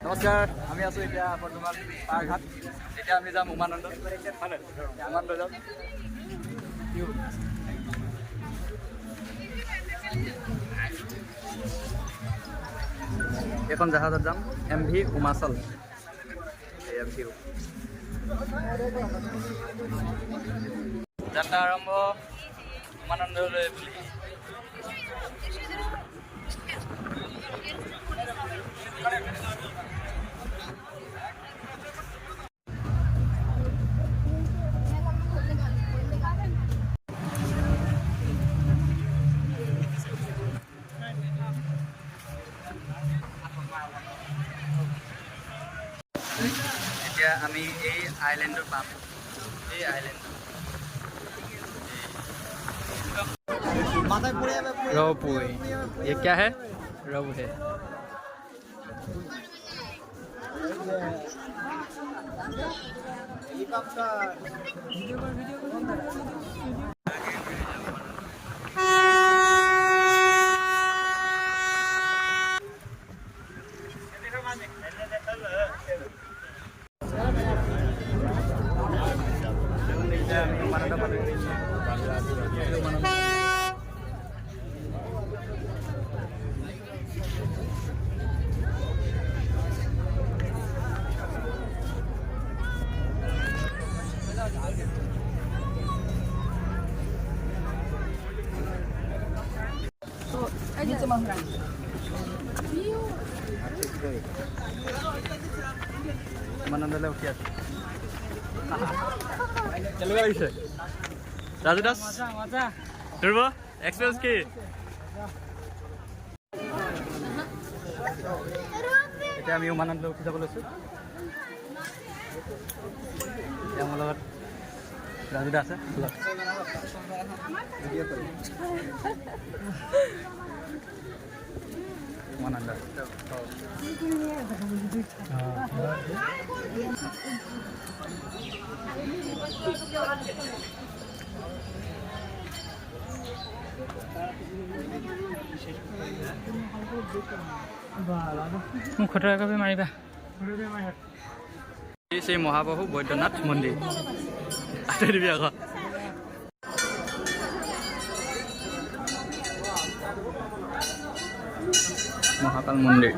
নমস্কাৰ, আমি আছোঁ এতিয়া বৰ্তমান পাৰঘাট। এতিয়া আমি যাম উমানন্দ। উমানন্দ যাম। এখন জাহাজত যাম, MV উমাচল। যাত্ৰা আৰম্ভ উমানন্দলৈ বুলি। এতিয়া আমি এই আইলেণ্ডত পাম। এই আইলেণ্ড रोपवे। ये क्या है? रोप है। উমানন্দলৈ উঠি আছে। কেনেকুৱা লাগিছে ৰাজু দাস? ধ্ৰুৱ, এক্সপিৰিয়েঞ্চ কি? এতিয়া আমি উমানন্দলৈ উঠি যাব লৈছোঁ। এতিয়া মোৰ লগত ৰাজু দা আছে। উমানন্দ মোক খটৰা কপি মাৰিবা। শ্ৰী মহাবাহু বৈদ্যনাথ মন্দিৰ আঁতৰি দিবি আকৌ। মহাকাল মন্দিৰ।